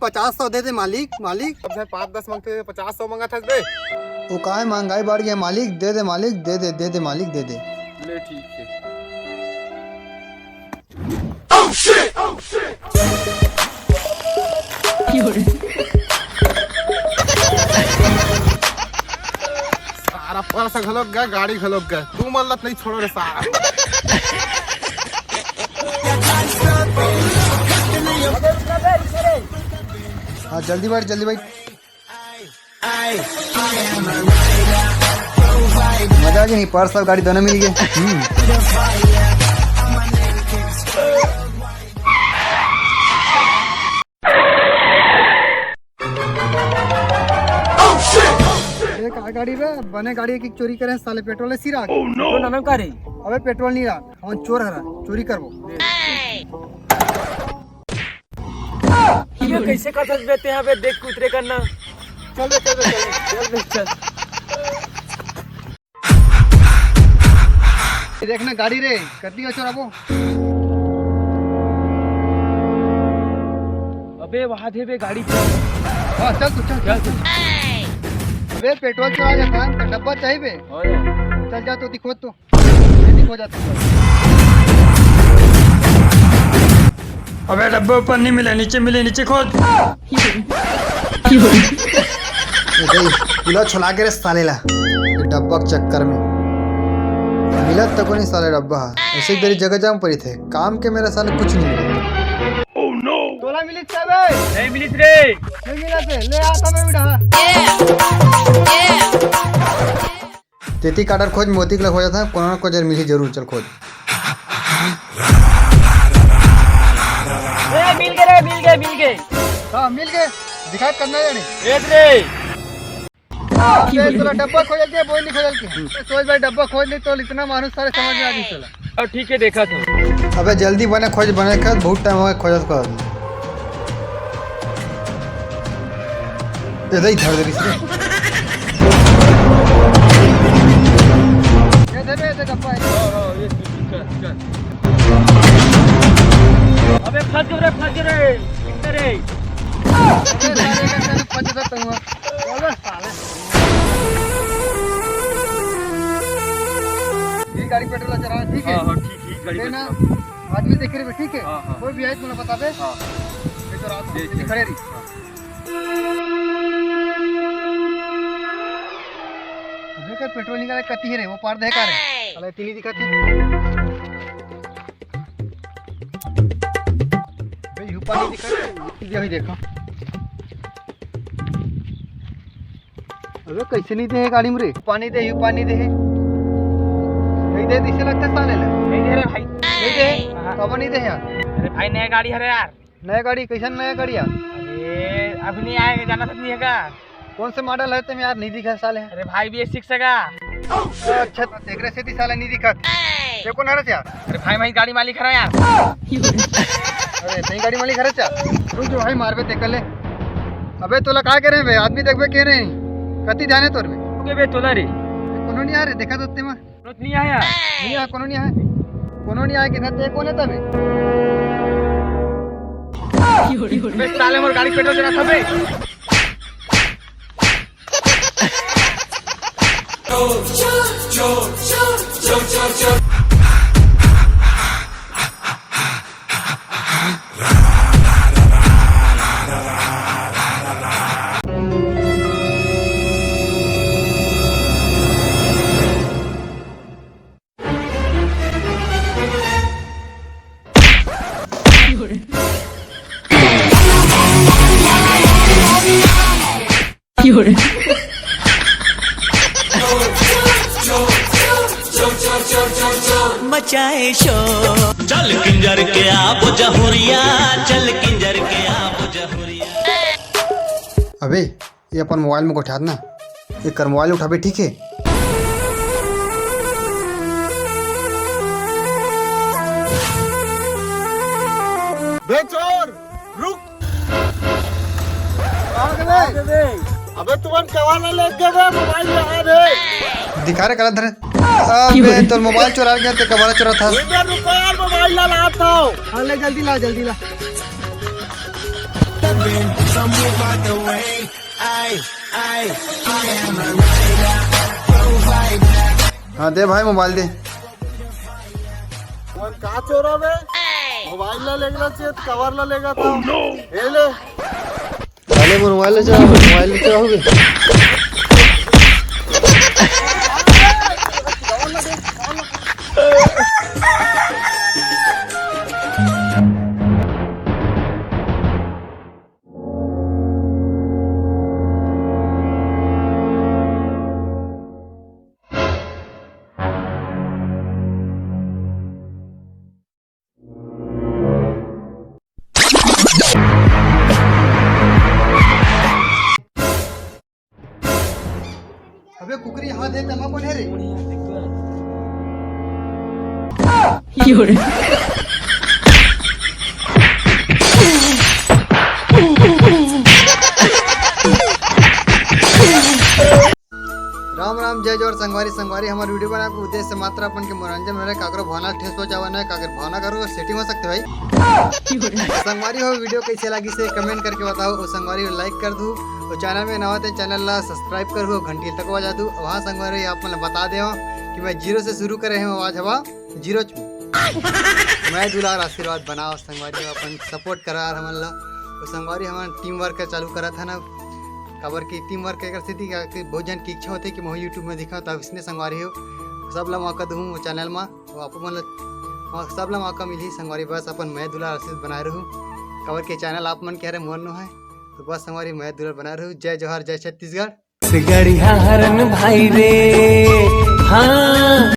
50-100 दे दे मालिक। मालिक अब 5-10 मांगते 50-100 मंगा था बे। वो कहा है महंगाई बढ़ गया मालिक, दे दे मालिक, दे दे मालिक, दे दे। ले ठीक है। सारा पर्स घलोक गया, गाड़ी घलोक गया, तू मल्लत नहीं छोड़ो रे सारा। हाँ जल्दी बैठ जल्दी बैठ। मजा आ गया नहीं, पर्स और गाड़ी दोनों मिल गए। गाड़ी रे बने गाड़ी की चोरी करें साले, पेट्रोल सिरा नाम का रे। अबे पेट्रोल नहीं रहा, हम चोर हरा चोरी करबो। ये कैसे कर सकते हैं बे, देख उतरे करना। चल बे चल बे चल बे चल। देखना गाड़ी रे कती चोराबो। अबे वहां दे बे गाड़ी। हाँ चल तू चल चल। अबे पेट्रोल चुरा जाता है तो डब्बा चाहिए बे। चल जा तो दिखो तो दिखो जाता। अबे डब्बे ऊपर नहीं मिले, नीचे मिले, नीचे खोद। पूरा छुला के रे साले ला डब्बा के चक्कर में मिला तक नहीं साले डब्बा। ऐसे मेरी जगह जाम पड़ी थे काम के, मेरे साले कुछ नहीं मिला। तोला मिली था बे? नहीं मिली रे। नहीं मिला थे, ले आता मैं बिठा। तेती काटर खोज मोती के खोजा था, कोरोना को जर मिली जरूर, चल खोज। मिल गए रे, मिल गए। हाँ मिल गए, दिखा करना जाने। एक रे। तोला डब्बा खोजल के बोल नहीं खोजल के। सोच भाई डब्बा खोज नहीं तो इतना मानुस सारे समझ में आ नहीं चला। और ठीक है देखा था। अबे जल्दी बने खोज, बने कर बहुत टाइम हो गया खोजत कर। इधर ही धर दे इसने। ये डब्बा है। ये चल। अबे फंस गए रे। अरे साले का तेरे फंस जाता हूँ। बोलो साले। ये गाड़ी पेट्रोल चला ठीक है। हां ठीक गाड़ी ना आदमी देख रहे ठीक है। हाँ। कोई भी आए तो बता दे। हां ये तो रात में खड़े रही। देखकर पेट्रोल निकाले कती है रे, वो पार देखा रे साले तीनी दिखाती। भाई यू पानी दिखाती ये ही देखो। अबे कैसे नहीं दे गाड़ी में रे, पानी दे यू पानी दे। नहीं दे इसे लगता है साले ले। नहीं दे रे भाई, नहीं दे कब नहीं दे यार। अरे भाई नया गाड़ी है रे यार। नया गाड़ी कैसा नया गाड़ी यार? अरे अभी नहीं आएगा, जाना तो नहीं है का। कौन से मॉडल है तुम यार, नहीं दिखा साले। अरे भाई BS6 है का। अच्छा तेरे से भी साले नहीं दिखा। ये कौन है रे यार? अरे भाई गाड़ी मालिक है यार। अरे सही गाड़ी मालिक है रे। रुक जो भाई मारबे देख ले। अबे तोला का कह रहे बे, आदमी देखबे कह रहे कति ध्यान है तोर में। के बे तोला रे कोनो नहीं आ रे, देखा तो ते में नहीं आया। नहीं आ, कोनो नहीं आया, कोनो नहीं आया कि ते कौन है तबे। बे साले मोर गाड़ी पेट्रोल देना था बे। चो मचाए शोर। चल किंजर के आप जहुरिया, चल किंजर के आप जहुरिया। अबे ये अपन मोबाइल में उठा ना, ये कर मोबाइल उठाबे ठीक है। बे चोर रुक। अबे तुमन कवाला ले गए मोबाइल यहाँ रे। दिखा रे गलत धरे। अबे तो मोबाइल चुरा गया तो कबाड़ा चुरा था। रुको यार मोबाइल ला लाता हूँ। हाँ ले जल्दी ला जल्दी ला। हाँ दे भाई मोबाइल दे। और का चोरा बे मोबाइल ला लेगा चाहिए कवर ला लेगा था ये ले पहले मोबाइल ले जाओ, मोबाइल ले जाओगे। अबे कुकरी हाथ दे तमा कौन है रे? राम राम जय जोर संगवारी संगवारी हमारे वीडियो बना के उद्देश्य से मात्र अपन के मनोरंजन हो रहा है। काकरो भावना ठेस पहुंचावा है, काकर भावना करो सेटिंग हो सकते भाई। संगवारी हो वीडियो कैसे लगी से कमेंट करके बताओ और संगवारी को लाइक कर दूँ और चैनल में नवा तो चैनल ला सब्सक्राइब कर घंटी तक बजा दूँ। वहाँ संगवारी आप मतलब बता दे कि मैं जीरो से शुरू करे हैं आवाज हवा जीरो मैं दुलार आशीर्वाद बनाओ संगवारी अपन सपोर्ट करा हमला और संगवारी हमारा टीम वर्क चालू करा था ना खबर की टीम वर्क कर स्थिति बहुत जन की इच्छा होती है कि मैं यूट्यूब में दिखाऊँ तब इसने संगवारी हो सब ला मौका दूँ वो चैनल में वो आप मतलब सब ला मौका मिली संगवारी बस अपन मैं दुलार आशीर्वाद बनाए रहूँ खबर के चैनल आप मन कह रहे मोर नो है तो बस संगवारी मैं दुलार बना रहूँ। जय जोहार जय छत्तीसगढ़ गढ़िया हरन भाई रे हाँ